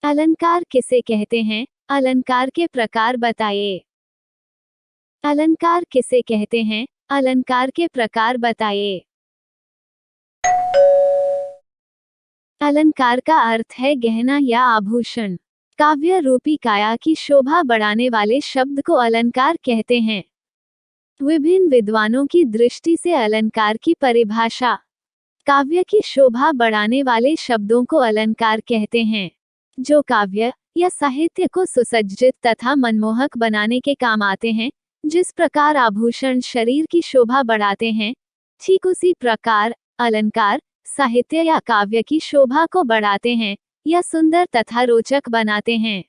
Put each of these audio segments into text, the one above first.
अलंकार किसे कहते हैं? अलंकार के प्रकार बताइए। अलंकार किसे कहते हैं? अलंकार के प्रकार बताइए। अलंकार का अर्थ है गहना या आभूषण। काव्य रूपी काया की शोभा बढ़ाने वाले शब्द को अलंकार कहते हैं। विभिन्न विद्वानों की दृष्टि से अलंकार की परिभाषा। काव्य की शोभा बढ़ाने वाले शब्दों को अलंकार कहते हैं, जो काव्य या साहित्य को सुसज्जित तथा मनमोहक बनाने के काम आते हैं। जिस प्रकार आभूषण शरीर की शोभा बढ़ाते हैं, ठीक उसी प्रकार अलंकार साहित्य या काव्य की शोभा को बढ़ाते हैं या सुंदर तथा रोचक बनाते हैं।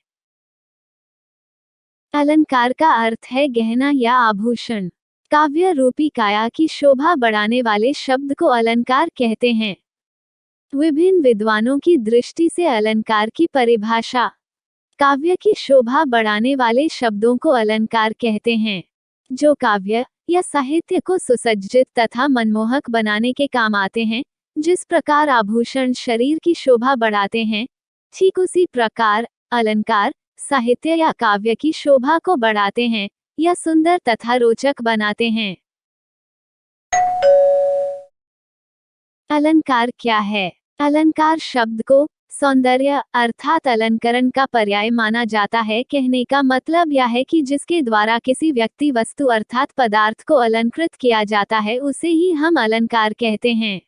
अलंकार का अर्थ है गहना या आभूषण। काव्य रूपी काया की शोभा बढ़ाने वाले शब्द को अलंकार कहते हैं। विभिन्न विद्वानों की दृष्टि से अलंकार की परिभाषा। काव्य की शोभा बढ़ाने वाले शब्दों को अलंकार कहते हैं, जो काव्य या साहित्य को सुसज्जित तथा मनमोहक बनाने के काम आते हैं। जिस प्रकार आभूषण शरीर की शोभा बढ़ाते हैं, ठीक उसी प्रकार अलंकार साहित्य या काव्य की शोभा को बढ़ाते हैं या सुंदर तथा रोचक बनाते हैं। अलंकार क्या है? अलंकार शब्द को सौंदर्य अर्थात अलंकरण का पर्याय माना जाता है। कहने का मतलब यह है कि जिसके द्वारा किसी व्यक्ति वस्तु अर्थात पदार्थ को अलंकृत किया जाता है, उसे ही हम अलंकार कहते हैं।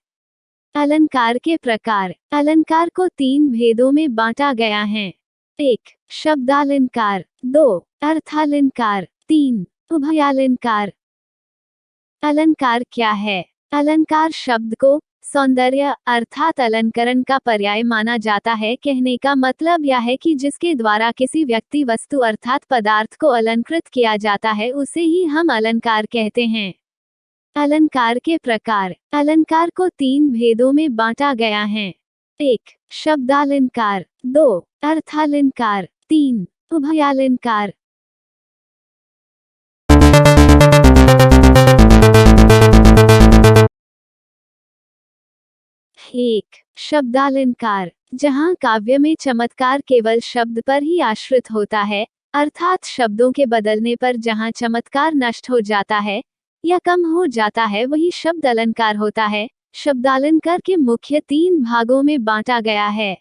अलंकार के प्रकार। अलंकार को 3 भेदों में बांटा गया है। 1. शब्दालंकार, 2. अर्थालंकार, 3. उभयालंकार। अलंकार क्या है? अलंकार शब्द को सौंदर्य अर्थात अलंकरण का पर्याय माना जाता है। कहने का मतलब यह है कि जिसके द्वारा किसी व्यक्ति वस्तु अर्थात पदार्थ को अलंकृत किया जाता है, उसे ही हम अलंकार कहते हैं। अलंकार के प्रकार। अलंकार को 3 भेदों में बांटा गया है। 1. शब्दालंकार, 2. अर्थालंकार, 3. उभयालंकार। 1. शब्दालंकार, जहाँ काव्य में चमत्कार केवल शब्द पर ही आश्रित होता है, अर्थात शब्दों के बदलने पर जहाँ चमत्कार नष्ट हो जाता है या कम हो जाता है, वही शब्द अलंकार होता है। शब्दालंकार के मुख्य 3 भागों में बांटा गया है।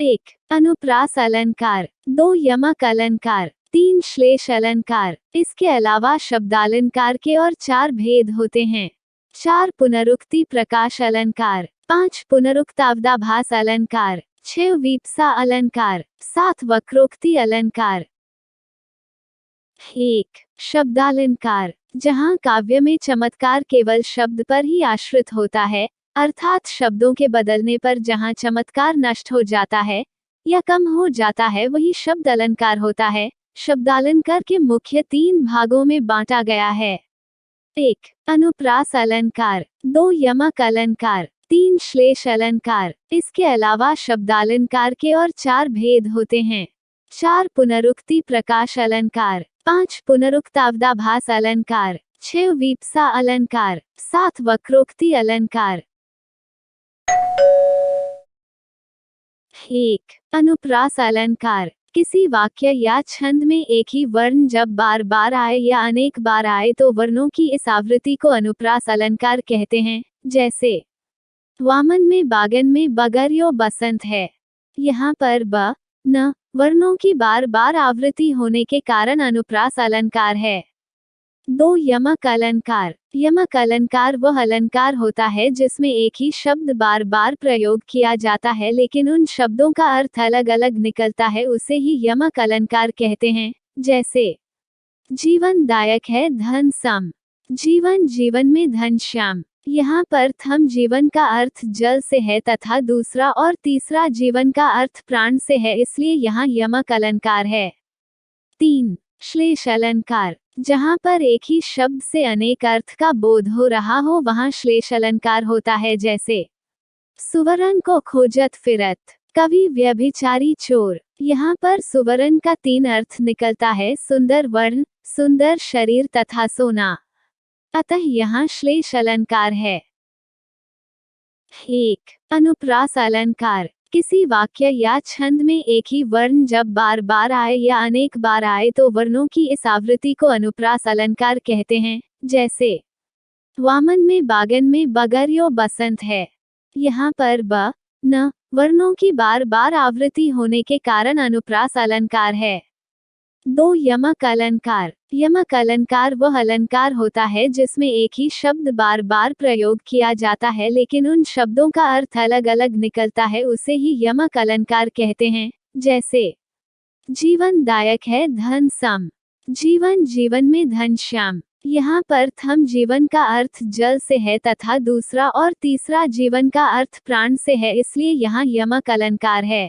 1. अनुप्रास अलंकार, 2. यमक अलंकार, 3. श्लेष अलंकार। इसके अलावा शब्दालंकार के और 4 भेद होते हैं। 4. पुनरुक्ति प्रकाश अलंकार, 5. पुनरुक्तावदाभास अलंकार, 6. वीप्सा अलंकार, 7. वक्रोक्ति अलंकार। 1. शब्दालंकार, जहाँ काव्य में चमत्कार केवल शब्द पर ही आश्रित होता है, अर्थात शब्दों के बदलने पर जहाँ चमत्कार नष्ट हो जाता है या कम हो जाता है, वही शब्द अलंकार होता है। शब्दालंकार के मुख्य 3 भागों में बांटा गया है। 1. अनुप्रास अलंकार, 2. यमक अलंकार, 3. श्लेष अलंकार। इसके अलावा शब्दालंकार के और 4 भेद होते हैं। 4. पुनरुक्ति प्रकाश अलंकार, 5. पुनरुक्तावदाभास अलंकार, 6. वीप्सा अलंकार, 7. वक्रोक्ति अलंकार। 1. अनुप्रास अलंकार, किसी वाक्य या छंद में एक ही वर्ण जब बार बार आए या अनेक बार आए तो वर्णों की इस आवृत्ति को अनुप्रास अलंकार कहते हैं। जैसे वामन में बागन में बगरियो बसंत है। यहाँ पर ब न वर्णों की बार बार आवृत्ति होने के कारण अनुप्रास अलंकार है। 2. यमक अलंकार, यमक अलंकार वह अलंकार होता है जिसमें एक ही शब्द बार बार प्रयोग किया जाता है, लेकिन उन शब्दों का अर्थ अलग अलग निकलता है, उसे ही यमक अलंकार कहते हैं। जैसे जीवनदायक है धन सम, जीवन जीवन में धन श्याम। यहाँ पर थम जीवन का अर्थ जल से है तथा दूसरा और तीसरा जीवन का अर्थ प्राण से है, इसलिए यहाँ यमक अलंकार है। 3. श्लेष अलंकार, जहाँ पर एक ही शब्द से अनेक अर्थ का बोध हो रहा हो, वहाँ श्लेष अलंकार होता है। जैसे सुवर्ण को खोजत फिरत, कवि व्यभिचारी चोर। यहाँ पर सुवर्ण का 3 अर्थ निकलता है, सुंदर वर्ण, सुंदर शरीर तथा सोना। अतः यहाँ श्लेष अलंकार है। 1. अनुप्रास अलंकार, किसी वाक्य या छंद में एक ही वर्ण जब बार बार आए या अनेक बार आए तो वर्णों की इस आवृत्ति को अनुप्रास अलंकार कहते हैं। जैसे वामन में बागन में बगर यो बसंत है। यहाँ पर ब न वर्णों की बार बार आवृत्ति होने के कारण अनुप्रास अलंकार है। 2 यमक अलंकार। यमक अलंकार वह अलंकार होता है जिसमें एक ही शब्द बार बार प्रयोग किया जाता है लेकिन उन शब्दों का अर्थ अलग अलग निकलता है, उसे ही यमक अलंकार कहते हैं। जैसे जीवनदायक है धन सम, जीवन जीवन में धन श्याम। यहाँ पर थम जीवन का अर्थ जल से है तथा दूसरा और तीसरा जीवन का अर्थ प्राण से है, इसलिए यहाँ यमक अलंकार है।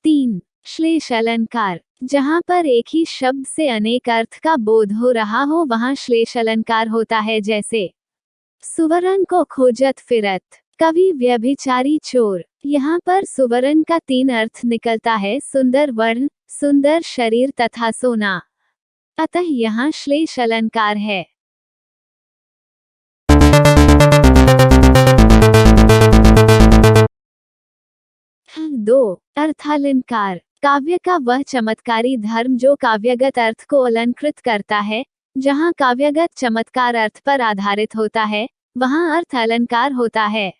3 श्लेष अलंकार। जहाँ पर एक ही शब्द से अनेक अर्थ का बोध हो रहा हो वहाँ श्लेष अलंकार होता है। जैसे सुवर्ण को खोजत फिरत, कवि व्यभिचारी चोर। यहाँ पर सुवर्ण का 3 अर्थ निकलता है, सुंदर वर्ण, सुंदर शरीर तथा सोना, अतः यहाँ श्लेष अलंकार है। 2 अर्थालंकार। काव्य का वह चमत्कारी धर्म जो काव्यगत अर्थ को अलंकृत करता है। जहाँ काव्यगत चमत्कार अर्थ पर आधारित होता है वहाँ अर्थ अलंकार होता है।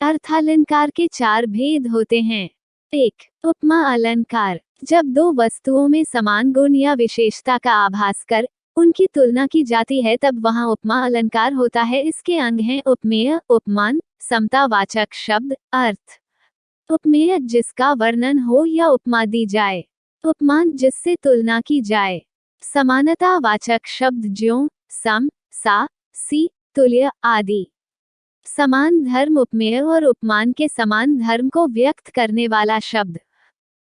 अर्थालंकार के 4 भेद होते हैं। 1 उपमा अलंकार। जब 2 वस्तुओं में समान गुण या विशेषता का आभास कर उनकी तुलना की जाती है तब वहाँ उपमा अलंकार होता है। इसके अंग हैं उपमेय, उपमान, समतावाचक शब्द, अर्थ। उपमेय जिसका वर्णन हो या उपमा दी जाए, उपमान जिससे तुलना की जाए, समानता वाचक शब्द ज्यों, सम, सा, सी, तुल्य आदि। समान धर्म उपमेय और उपमान के समान धर्म को व्यक्त करने वाला शब्द।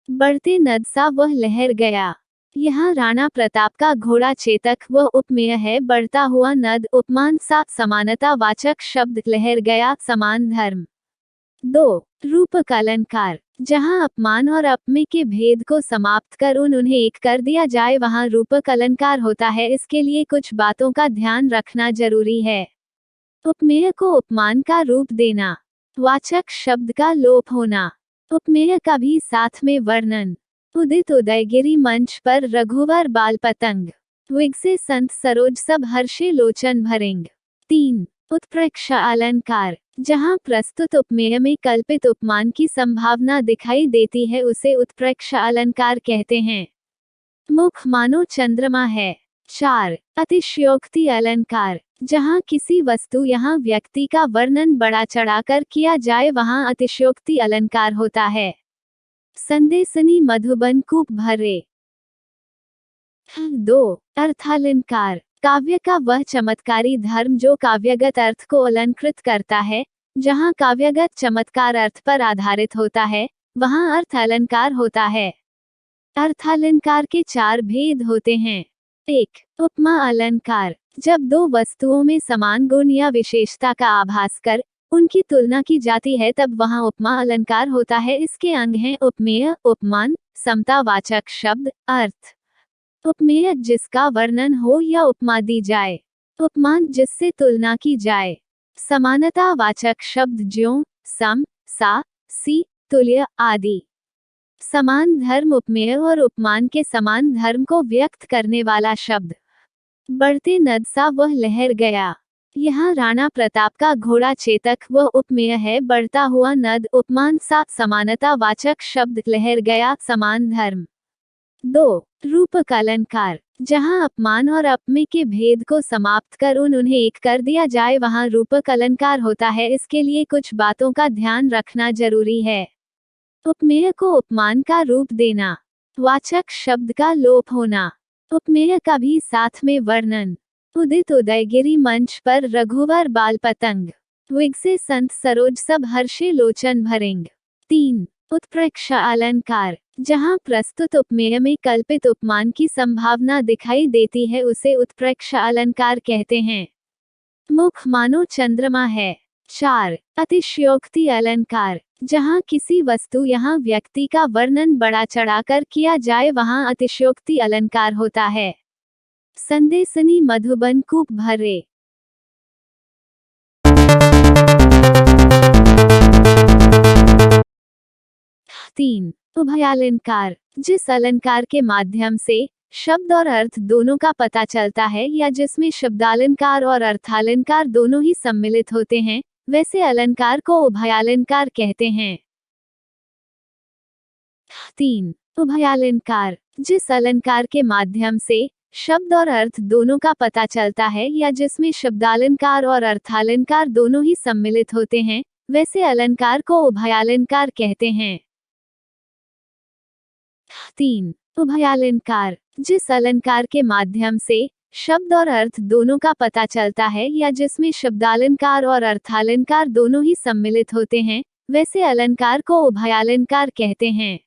बढ़ते नद सा वह लहर गया। यहाँ राणा प्रताप का घोड़ा चेतक वह उपमेय है, बढ़ता हुआ नद उपमान सा समानता वाचक शब्द, लहर गया समान धर्म। 2 रूपक अलंकार। जहाँ अपमान और अपमेय के भेद को समाप्त कर उन्हें एक कर दिया जाए वहाँ रूपक अलंकार होता है। इसके लिए कुछ बातों का ध्यान रखना जरूरी है। उपमेय को उपमान का रूप देना, वाचक शब्द का लोप होना, उपमेय का भी साथ में वर्णन। उदित उदयगिरी मंच पर रघुवर बाल पतंग, विगसे संत सरोज सब हर्षे लोचन भरेंग। 3 उत्प्रेक्षा अलंकार। जहाँ प्रस्तुत उपमेय में कल्पित उपमान की संभावना दिखाई देती है उसे उत्प्रेक्षा अलंकार कहते हैं। मुख मानो चंद्रमा है। 4 अतिशयोक्ति अलंकार। जहाँ किसी वस्तु यहाँ व्यक्ति का वर्णन बढ़ा चढ़ाकर किया जाए वहाँ अतिशयोक्ति अलंकार होता है। संदेशनी मधुबन कूप भरे। 2 अर्थालंकार। काव्य का वह चमत्कारी धर्म जो काव्यगत अर्थ को अलंकृत करता है। जहाँ काव्यगत चमत्कार अर्थ पर आधारित होता है वहाँ अर्थ अलंकार होता है। अर्थालंकार के 4 भेद होते हैं। 1 उपमा अलंकार। जब 2 वस्तुओं में समान गुण या विशेषता का आभास कर उनकी तुलना की जाती है तब वहाँ उपमा अलंकार होता है। इसके अंग हैं उपमेय, उपमान, समतावाचक शब्द, अर्थ। उपमेय जिसका वर्णन हो या उपमा दी जाए, उपमान जिससे तुलना की जाए, समानता वाचक शब्द ज्यों, सम, सा, सी, तुल्य आदि। समान धर्म उपमेय और उपमान के समान धर्म को व्यक्त करने वाला शब्द। बढ़ते नद सा वह लहर गया। यहाँ राणा प्रताप का घोड़ा चेतक वह उपमेय है, बढ़ता हुआ नद उपमान सा समानता वाचक शब्द, लहर गया समान धर्म। 2 रूपक अलंकार। जहाँ अपमान और अपमेय के भेद को समाप्त कर उन्हें एक कर दिया जाए वहाँ रूपक अलंकार होता है। इसके लिए कुछ बातों का ध्यान रखना जरूरी है। उपमेय को उपमान का रूप देना, वाचक शब्द का लोप होना, उपमेय का भी साथ में वर्णन। उदित उदयगिरी मंच पर रघुवर बाल पतंग, विगसे संत सरोज सब हर्षे लोचन भरेंग। 3 उत्प्रेक्षा अलंकार। जहाँ प्रस्तुत उपमेय में कल्पित उपमान की संभावना दिखाई देती है उसे उत्प्रेक्षा अलंकार कहते हैं। मुख मानो चंद्रमा है। 4 अतिशयोक्ति अलंकार। जहाँ किसी वस्तु यहाँ व्यक्ति का वर्णन बढ़ा चढ़ाकर किया जाए वहाँ अतिशयोक्ति अलंकार होता है। संदेशनी मधुबन कूप भरे। 3. उभयालंकार, जिस अलंकार के माध्यम से शब्द और अर्थ दोनों का पता चलता है या जिसमें शब्दालंकार और अर्थालंकार दोनों ही सम्मिलित होते हैं, वैसे अलंकार को उभयालंकार कहते हैं। 3. उभयालंकार, जिस अलंकार के माध्यम से शब्द और अर्थ दोनों का पता चलता है या जिसमें शब्दालंकार और अर्थालंकार दोनों ही सम्मिलित होते हैं, वैसे अलंकार को उभयालंकार कहते हैं। 3. उभयालंकार, जिस अलंकार के माध्यम से शब्द और अर्थ दोनों का पता चलता है या जिसमें शब्दालंकार और अर्थालंकार दोनों ही सम्मिलित होते हैं, वैसे अलंकार को उभयालंकार कहते हैं।